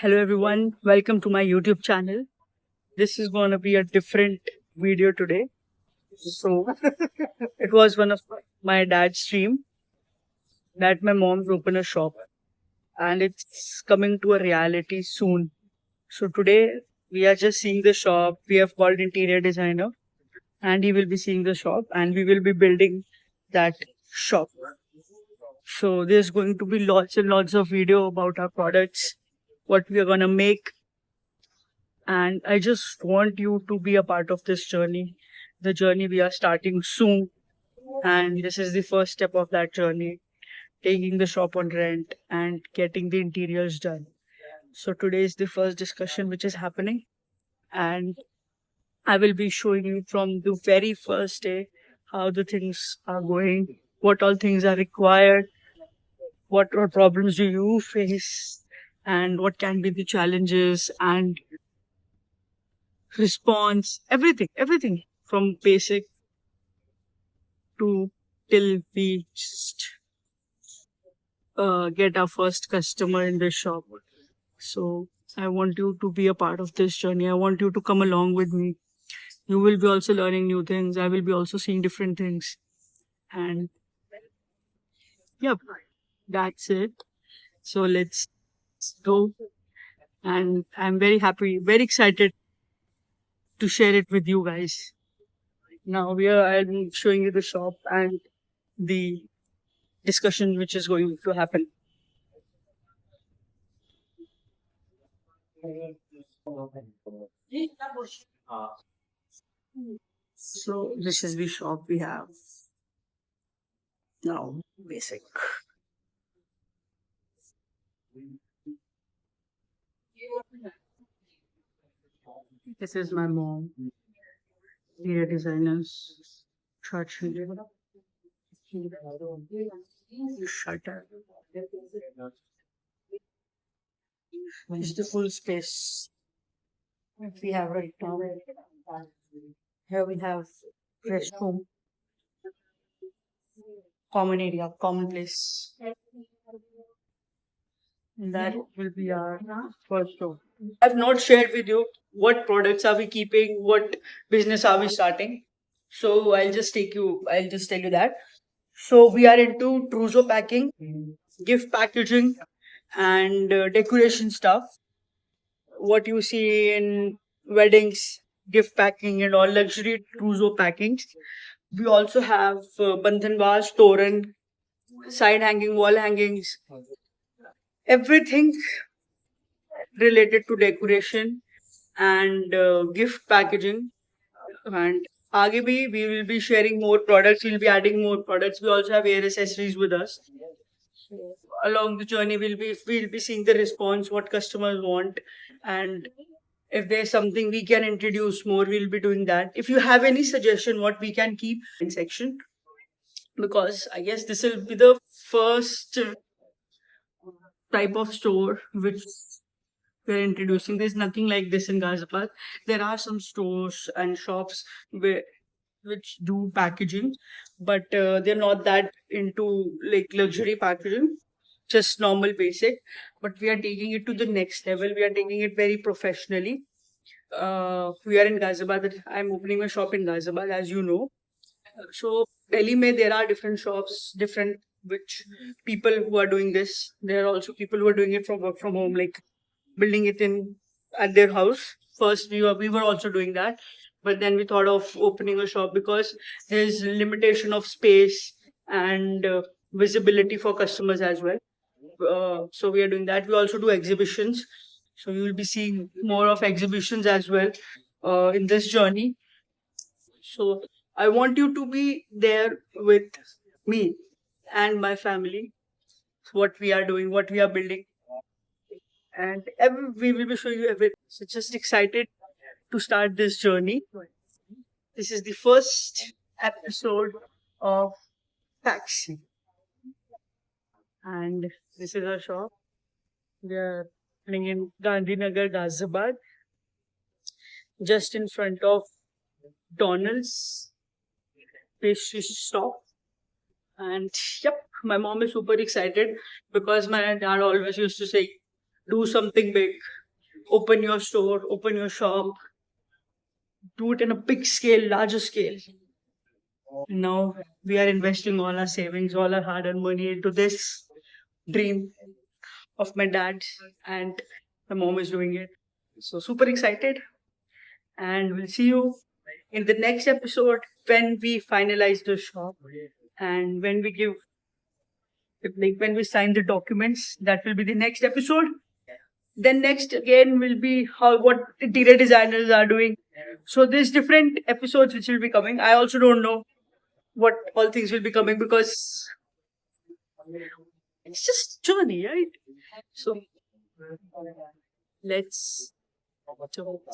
Hello everyone, welcome to my YouTube channel. This is going to be a different video today. So, it was one of my dad's dream that my mom's open a shop and it's coming to a reality soon. So, today we are just seeing the shop. We have called interior designer and he will be seeing the shop and we will be building that shop. So, there's going to be lots and lots of video about our products, what we are going to make, and I just want you to be a part of this journey. The journey we are starting soon, and this is the first step of that journey, taking the shop on rent and getting the interiors done. So today is the first discussion which is happening, and I will be showing you from the very first day how the things are going, what all things are required, what problems do you face, and what can be the challenges and response, everything from basic to till we just get our first customer in the shop. So I want you to be a part of this journey. I want you to come along with me. You will be also learning new things. I will be also seeing different things. And yep, that's it. So let's go. And I'm very happy, very excited to share it with you guys. Now I'm showing you the shop and the discussion which is going to happen. So this is the shop we have now. Basic. This is my mom. Interior designers. Shutter. This is the full space that we have right now. Here we have restroom, common area, common place. And that will be our first show. I've not shared with you what products are we keeping, what business are we starting. So I'll just tell you that. So we are into trousseau packing, gift packaging, and decoration stuff. What you see in weddings, gift packing, and all luxury trousseau packings. We also have bandhan vase, toran, side hanging, wall hangings, everything related to decoration and gift packaging. And आगे भी we will be sharing more products. We'll be adding more products. We also have air accessories with us. Along the journey, we'll be seeing the response, what customers want, and if there's something we can introduce more, we'll be doing that. If you have any suggestion, what we can keep in section, because I guess this will be the first type of store which we're introducing. There's nothing like this in Gazapad. There are some stores and shops which do packaging, but they're not that into like luxury packaging, just normal basic. But we are taking it to the next level. We are taking it very professionally. We are in Gazabad. I'm opening a shop in Gazabad, as you know. So Delhi mein there are different shops, different which people who are doing this. There are also people who are doing it from work from home, like building it in at their house. First, we were also doing that, but then we thought of opening a shop because there's limitation of space and visibility for customers as well. So we are doing that. We also do exhibitions. So you will be seeing more of exhibitions as well in this journey. So I want you to be there with me and my family. What we are doing, what we are building, and we will be showing you everything. So just excited to start this journey. This is the first episode of Taxi, and this is our shop. We are in Gandhinagar, Ghaziabad, just in front of Donald's pastry shop. And yep, my mom is super excited because my dad always used to say do something big, open your store, open your shop, do it in a big scale, larger scale. Now we are investing all our savings, all our hard earned money into this dream of my dad, and my mom is doing it. So, super excited, and we'll see you in the next episode when we finalize the shop and when we give, like, when we sign the documents. That will be the next episode. Then next again will be how what interior designers are doing. So there's different episodes which will be coming. I also don't know what all things will be coming because it's just journey, right? So let's so